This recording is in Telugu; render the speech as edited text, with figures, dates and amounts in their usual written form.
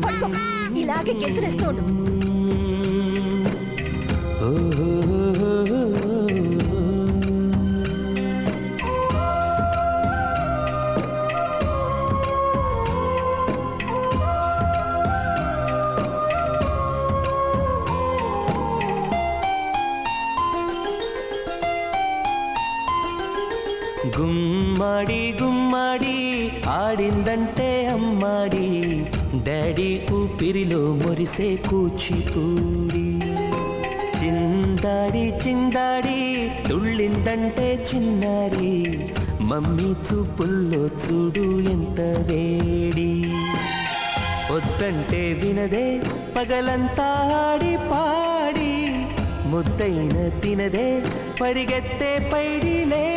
పట్టుకో, ఇలాగే గెంతులేస్తూ ఉండు. గుమ్మడి గుమ్మడి ఆడిందంటే అమ్మాడి, డాడీ ఊపిరిలో మురిసే కూచిపూడి. చిందాడి చిందాడి తుళ్ళిందంటే చిన్నారి, మమ్మీ చూపుల్లో చూడు ఎంత వేడి. వద్దంటే వినదే పగలంతా ఆడి పాడి, ముద్దైన తినదే పరిగెత్తే పైడిలే.